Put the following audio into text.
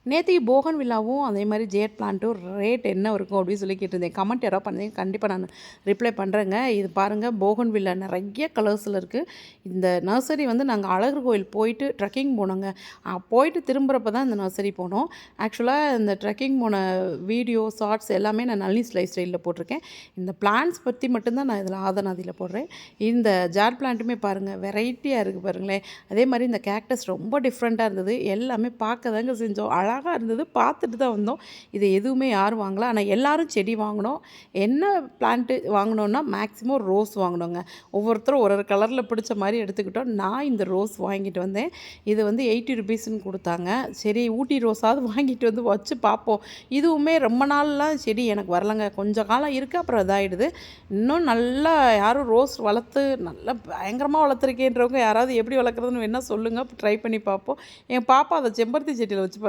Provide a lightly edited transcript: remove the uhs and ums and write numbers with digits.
நேத்திக்கு போகன் வில்லாவும் அதே மாதிரி ஜேட் பிளான்ட்டும் ரேட் என்ன இருக்கும் அப்படின்னு சொல்லி கேட்டிருந்தேன். கமெண்ட் யாராவது பண்ணீங்க, கண்டிப்பாக நான் ரிப்ளை பண்ணுறேங்க. இது பாருங்கள், போகன் வில்லா நிறைய கலர்ஸில் இருக்குது. இந்த நர்சரி வந்து நாங்கள் அழகர் கோயில் போயிட்டு ட்ரெக்கிங் போனோங்க. போயிட்டு திரும்புகிறப்ப தான் இந்த நர்சரி போனோம். ஆக்சுவலாக இந்த ட்ரெக்கிங் போன வீடியோ ஷார்ட்ஸ் எல்லாமே நான் நளினிஸ் லைஃப் ஸ்டைலில் போட்டிருக்கேன். இந்த பிளான்ட்ஸ் பற்றி மட்டும்தான் நான் இதில் ஆதனாதியில் போடுறேன். இந்த ஜாட் பிளான்ட்டுமே பாருங்கள், வெரைட்டியாக இருக்குது பாருங்களேன். அதே மாதிரி இந்த கேக்டஸ் ரொம்ப டிஃப்ரெண்ட்டாக இருந்தது. எல்லாமே பார்க்க தாங்க செஞ்சோம். அழகாக இருந்தது, பார்த்துட்டு தான் வந்தோம். இது எதுவுமே யாரும் வாங்கல. ஆனால் எல்லோரும் செடி வாங்கினோம். என்ன பிளான்ட்டு வாங்கினோன்னா மேக்ஸிமம் ரோஸ் வாங்கினோங்க. ஒவ்வொருத்தரும் ஒரு ஒரு கலரில் பிடிச்ச மாதிரி எடுத்துக்கிட்டோம். நான் இந்த ரோஸ் வாங்கிட்டு வந்தேன். இது வந்து 80 ருபீஸ்ன்னு கொடுத்தாங்க. சரி, ஊட்டி ரோஸாவது வாங்கிட்டு வந்து வச்சு பார்ப்போம். இதுவுமே ரொம்ப நாள்லாம் செடி எனக்கு வரலங்க. கொஞ்சம் காலம் இருக்குது, அப்புறம் இதாகிடுது. இன்னும் நல்லா யாரும் ரோஸ் வளர்த்து நல்லா பயங்கரமாக வளர்த்துருக்கேன்றவங்க யாராவது எப்படி வளர்க்குறதுன்னு வேணால் சொல்லுங்கள், ட்ரை பண்ணி பார்ப்போம். என் பாப்பா அதை செம்பருத்தி செடியில் வச்சு